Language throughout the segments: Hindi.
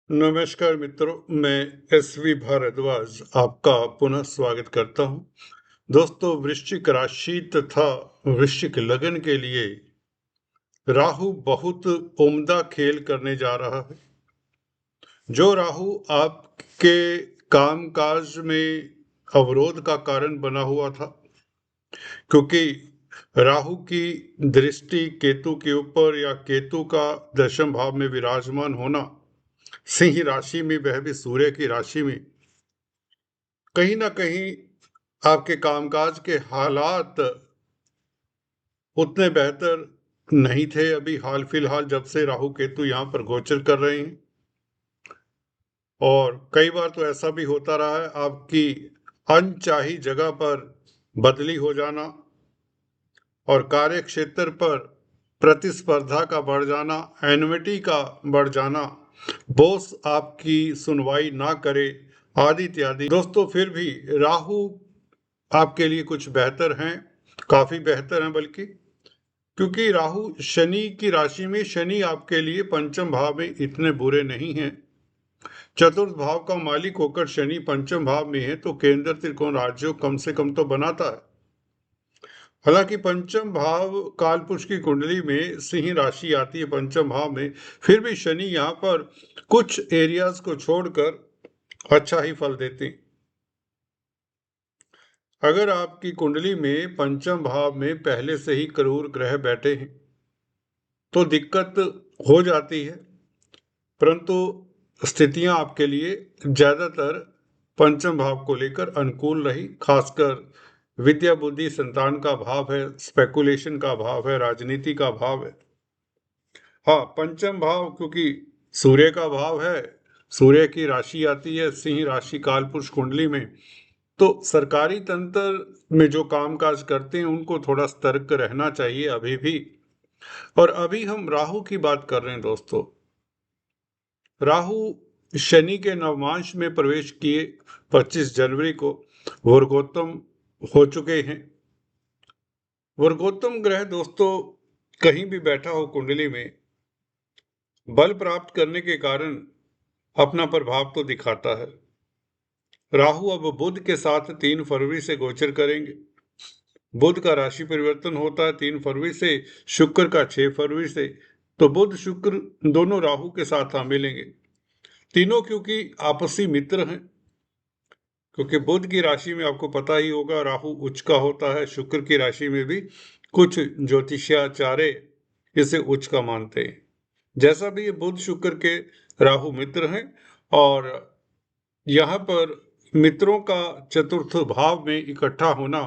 नमस्कार मित्रों, मैं एसवी भारद्वाज आपका पुनः स्वागत करता हूं। दोस्तों, वृश्चिक राशि तथा वृश्चिक लग्न के लिए राहु बहुत उम्दा खेल करने जा रहा है। जो राहु आपके कामकाज में अवरोध का कारण बना हुआ था, क्योंकि राहु की दृष्टि केतु के ऊपर या केतु का दशम भाव में विराजमान होना, सिंह राशि में, वह भी सूर्य की राशि में, कहीं ना कहीं आपके कामकाज के हालात उतने बेहतर नहीं थे। अभी हाल फिलहाल जब से राहु केतु यहाँ पर गोचर कर रहे हैं, और कई बार तो ऐसा भी होता रहा है आपकी अनचाही जगह पर बदली हो जाना और कार्य क्षेत्र पर प्रतिस्पर्धा का बढ़ जाना, एनविटी का बढ़ जाना, बॉस आपकी सुनवाई ना करे, आदि इत्यादि। दोस्तों, फिर भी राहु आपके लिए कुछ बेहतर हैं, काफी बेहतर हैं बल्कि, क्योंकि राहु शनि की राशि में, शनि आपके लिए पंचम भाव में इतने बुरे नहीं हैं। चतुर्थ भाव का मालिक होकर शनि पंचम भाव में है तो केंद्र त्रिकोण राजयोग कम से कम तो बनाता है। हालांकि पंचम भाव कालपुरुष की कुंडली में सिंह राशि आती है पंचम भाव में, फिर भी शनि यहाँ पर कुछ एरियाज को छोड़कर अच्छा ही फल देते हैं। अगर आपकी कुंडली में पंचम भाव में पहले से ही क्रूर ग्रह बैठे हैं तो दिक्कत हो जाती है, परंतु स्थितियां आपके लिए ज्यादातर पंचम भाव को लेकर अनुकूल रही। खासकर विद्या बुद्धि संतान का भाव है, स्पेकुलेशन का भाव है, राजनीति का भाव है। हाँ, पंचम भाव क्योंकि सूर्य का भाव है, सूर्य की राशि आती है सिंह राशि कालपुरुष कुंडली में, तो सरकारी तंत्र में जो कामकाज करते हैं उनको थोड़ा सतर्क रहना चाहिए अभी भी। और अभी हम राहु की बात कर रहे हैं दोस्तों। राहु शनि के नवमांश में प्रवेश किए 25 जनवरी को वर्गोत्तम हो चुके हैं। वर्गोत्तम ग्रह दोस्तों कहीं भी बैठा हो कुंडली में, बल प्राप्त करने के कारण अपना प्रभाव तो दिखाता है। राहु अब बुध के साथ 3 फरवरी से गोचर करेंगे। बुध का राशि परिवर्तन होता है 3 फरवरी से, शुक्र का 6 फरवरी से। तो बुध शुक्र दोनों राहु के साथ मिलेंगे। तीनों क्योंकि आपसी मित्र हैं, क्योंकि बुध की राशि में आपको पता ही होगा राहु उच्च का होता है, शुक्र की राशि में भी कुछ ज्योतिषाचार्य इसे उच्च का मानते हैं। जैसा भी ये बुध शुक्र के राहु मित्र हैं, और यहाँ पर मित्रों का चतुर्थ भाव में इकट्ठा होना,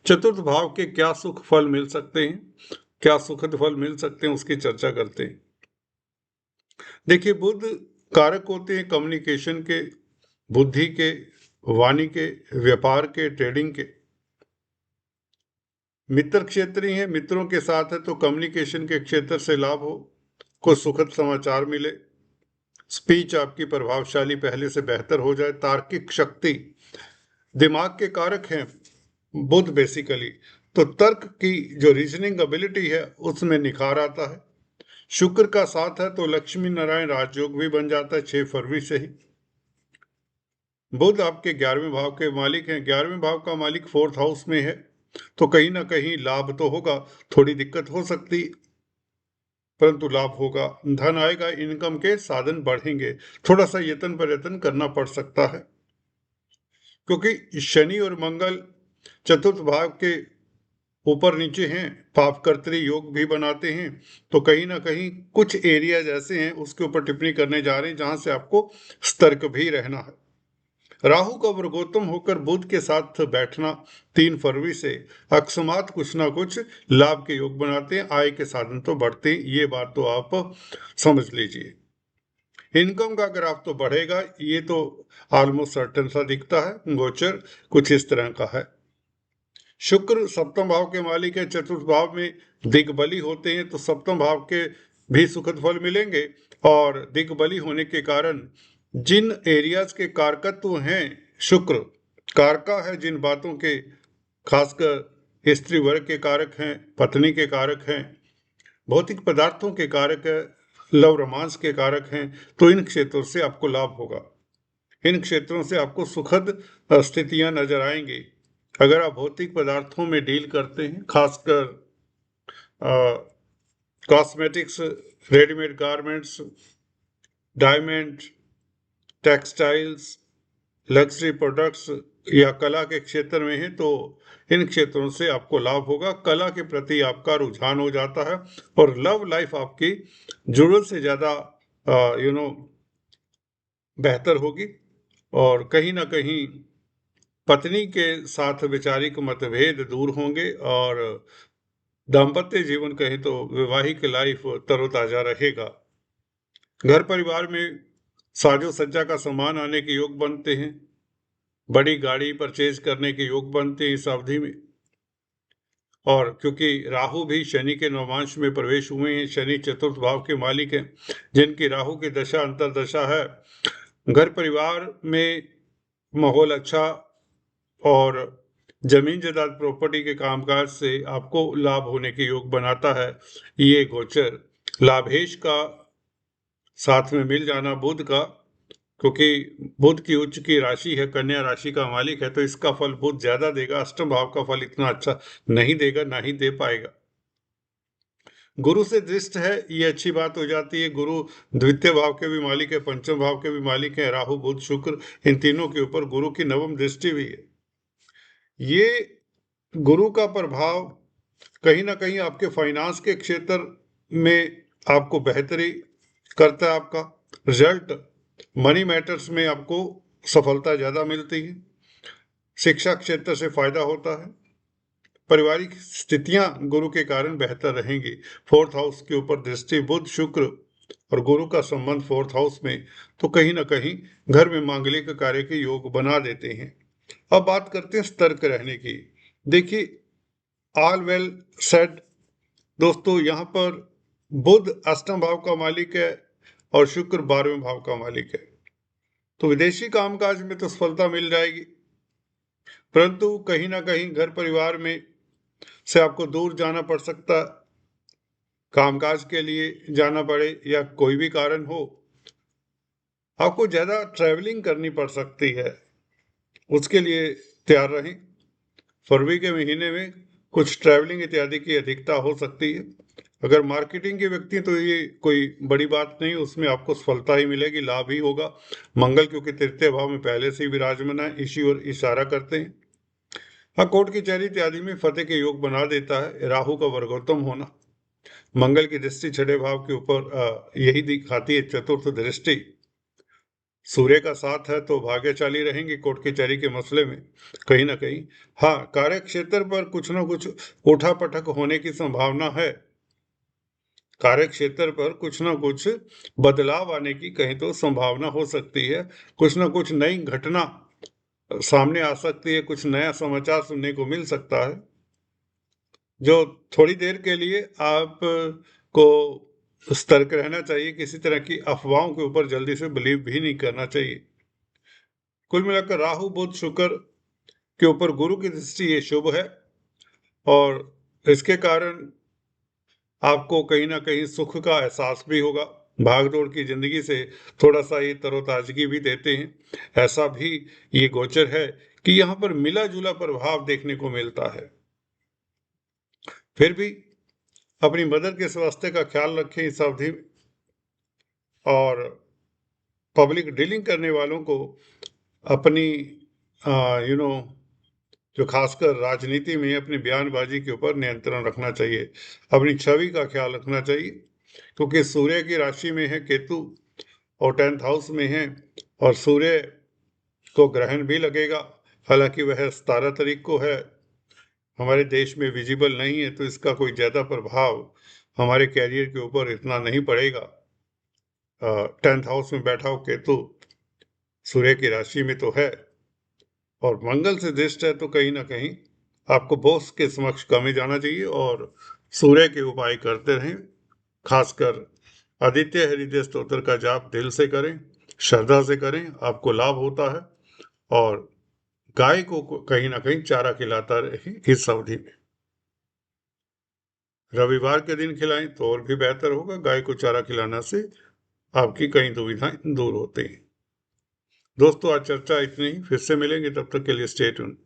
चतुर्थ भाव के क्या सुख फल मिल सकते हैं, क्या सुखद फल मिल सकते हैं, उसकी चर्चा करते हैं। देखिए, बुध कारक होते हैं कम्युनिकेशन के, बुद्धि के, वाणी के, व्यापार के, ट्रेडिंग के। मित्र क्षेत्रीय हैं, मित्रों के साथ है तो कम्युनिकेशन के क्षेत्र से लाभ हो, कुछ सुखद समाचार मिले, स्पीच आपकी प्रभावशाली पहले से बेहतर हो जाए, तार्किक शक्ति, दिमाग के कारक हैं बुध बेसिकली, तो तर्क की जो रीजनिंग एबिलिटी है उसमें निखार आता है। शुक्र का साथ है तो लक्ष्मी नारायण राजयोग भी बन जाता है 6 फरवरी से ही। बुध आपके 11वें भाव के मालिक हैं, 11वें भाव का मालिक 4th हाउस में है, तो कहीं ना कहीं लाभ तो होगा, थोड़ी दिक्कत हो सकती परंतु लाभ होगा। धन आएगा, इनकम के साधन बढ़ेंगे, थोड़ा सा यत्न प्रयत्न करना पड़ सकता है, क्योंकि शनि और मंगल चतुर्थ भाव के ऊपर नीचे हैं, पापकर्त्री योग भी बनाते हैं, तो कहीं ना कहीं कुछ एरियाज ऐसे हैं उसके ऊपर टिप्पणी करने जा रहे हैं जहां से आपको सतर्क भी रहना है। राहु का वर्गोत्तम होकर बुध के साथ बैठना 3 फरवरी से अकस्मात कुछ ना कुछ लाभ के योग बनाते हैं, आय के साधन तो बढ़ते हैं, ये बात तो आप समझ लीजिए। इनकम का ग्राफ तो बढ़ेगा, ये तो ऑलमोस्ट सर्टेन सा दिखता है, गोचर कुछ इस तरह का है। शुक्र सप्तम भाव के मालिक है, चतुर्थ भाव में दिग्बली होते हैं, तो सप्तम भाव के भी सुखद फल मिलेंगे। और दिग्बली होने के कारण जिन एरियाज के कारकत्व हैं, शुक्र कारका है जिन बातों के, खासकर स्त्री वर्ग के कारक हैं, पत्नी के कारक हैं, भौतिक पदार्थों के कारक है, लव रोमांस के कारक हैं, तो इन क्षेत्रों से आपको लाभ होगा। इन क्षेत्रों से आपको सुखद स्थितियां नजर आएंगी। अगर आप भौतिक पदार्थों में डील करते हैं, खासकर cosmetics, readymade garments, diamond, textiles, luxury products या कला के क्षेत्र में है, तो इन क्षेत्रों से आपको लाभ होगा। कला के प्रति आपका रुझान हो जाता है और लव लाइफ आपकी जरूरत से ज्यादा बेहतर होगी। और कहीं ना कहीं पत्नी के साथ वैचारिक मतभेद दूर होंगे और दाम्पत्य जीवन कहें तो वैवाहिक लाइफ तरोताजा रहेगा। घर परिवार में साजो सज्जा का सामान आने के योग बनते हैं, बड़ी गाड़ी परचेज करने के योग बनते हैं इस अवधि में। और क्योंकि राहु भी शनि के नवमांश में प्रवेश हुए हैं, शनि चतुर्थ भाव के मालिक हैं, जिनकी राहु की दशा अंतर्दशा है, घर परिवार में माहौल अच्छा और जमीन जायदाद प्रॉपर्टी के कामकाज से आपको लाभ होने के योग बनाता है। ये गोचर लाभेश का साथ में मिल जाना बुध का, क्योंकि बुध की उच्च की राशि है, कन्या राशि का मालिक है, तो इसका फल बुध ज्यादा देगा। अष्टम भाव का फल इतना अच्छा नहीं देगा, ना ही दे पाएगा। गुरु से दृष्ट है, ये अच्छी बात हो जाती है। गुरु द्वितीय भाव के भी मालिक है, पंचम भाव के भी मालिक है, राहु बुध शुक्र, इन तीनों के ऊपर गुरु की नवम दृष्टि भी है। ये गुरु का प्रभाव कहीं ना कहीं आपके फाइनेंस के क्षेत्र में आपको बेहतरी करता है। आपका रिजल्ट मनी मैटर्स में आपको सफलता ज्यादा मिलती है। शिक्षा क्षेत्र से फायदा होता है। पारिवारिक स्थितियां गुरु के कारण बेहतर रहेंगी। फोर्थ हाउस के ऊपर दृष्टि, बुध शुक्र और गुरु का संबंध फोर्थ हाउस में, तो कहीं ना कहीं घर में मांगलिक कार्य के योग बना देते हैं। अब बात करते हैं सतर्क रहने की। देखिए, ऑल वेल सेड दोस्तों, यहाँ पर बुध अष्टम भाव का मालिक है और शुक्र 12वें भाव का मालिक है, तो विदेशी कामकाज में तो सफलता मिल जाएगी, परंतु कहीं ना कहीं घर परिवार में से आपको दूर जाना पड़ सकता, कामकाज के लिए जाना पड़े या कोई भी कारण हो, आपको ज्यादा ट्रैवलिंग करनी पड़ सकती है, उसके लिए तैयार रहें। फरवरी के महीने में कुछ ट्रैवलिंग इत्यादि की अधिकता हो सकती है। अगर मार्केटिंग के व्यक्ति तो ये कोई बड़ी बात नहीं, उसमें आपको सफलता ही मिलेगी, लाभ ही होगा। मंगल क्योंकि तृतीय भाव में पहले से ही विराजमान है, इसी ओर इशारा करते हैं। हाँ, कोर्ट कचहरी इत्यादि में फतेह के योग बना देता है। राहु का वर्गोत्तम होना, मंगल की दृष्टि छठे भाव के ऊपर यही दिखाती है। चतुर्थ दृष्टि सूर्य का साथ है, तो भाग्यशाली रहेंगे कोर्ट कचहरी के मसले में कहीं ना कहीं। हाँ, कार्य क्षेत्र पर कुछ ना कुछ उठा पटक होने की संभावना है। कार्य क्षेत्र पर कुछ ना कुछ बदलाव आने की कहीं तो संभावना हो सकती है। कुछ ना कुछ नई घटना सामने आ सकती है, कुछ नया समाचार सुनने को मिल सकता है, जो थोड़ी देर के लिए आप को सतर्क रहना चाहिए। किसी तरह की अफवाहों के ऊपर जल्दी से बिलीव भी नहीं करना चाहिए। कुल मिलाकर राहु बुध शुक्र के ऊपर गुरु की दृष्टि ये शुभ है, और इसके कारण आपको कहीं ना कहीं सुख का एहसास भी होगा। भागदौड़ की जिंदगी से थोड़ा सा ये तरोताजगी भी देते हैं। ऐसा भी ये गोचर है कि यहाँ पर मिला जुला प्रभाव देखने को मिलता है। फिर भी अपनी मदर के स्वास्थ्य का ख्याल रखें इस अवधि में, और पब्लिक डीलिंग करने वालों को अपनी यू नो जो खासकर राजनीति में अपनी बयानबाजी के ऊपर नियंत्रण रखना चाहिए। अपनी छवि का ख्याल रखना चाहिए, क्योंकि सूर्य की राशि में है केतु और 10th हाउस में है, और सूर्य को ग्रहण भी लगेगा। हालांकि वह 17 तारीख को है, हमारे देश में विजिबल नहीं है, तो इसका कोई ज़्यादा प्रभाव हमारे कैरियर के ऊपर इतना नहीं पड़ेगा। 10th हाउस में बैठा हो केतु सूर्य की राशि में तो है, और मंगल से दृष्ट है, तो कहीं ना कहीं आपको बॉस के समक्ष कम जाना चाहिए और सूर्य के उपाय करते रहें। खासकर आदित्य हृदय स्तोत्र का जाप दिल से करें, श्रद्धा से करें, आपको लाभ होता है। और गाय को कहीं ना कहीं चारा खिलाता रहे इस अवधि में। रविवार के दिन खिलाएं तो और भी बेहतर होगा। गाय को चारा खिलाना से आपकी कई दुविधाएं दूर होती हैं। दोस्तों, आज चर्चा इतनी ही, फिर से मिलेंगे, तब तक के लिए स्टे ट्यून्ड।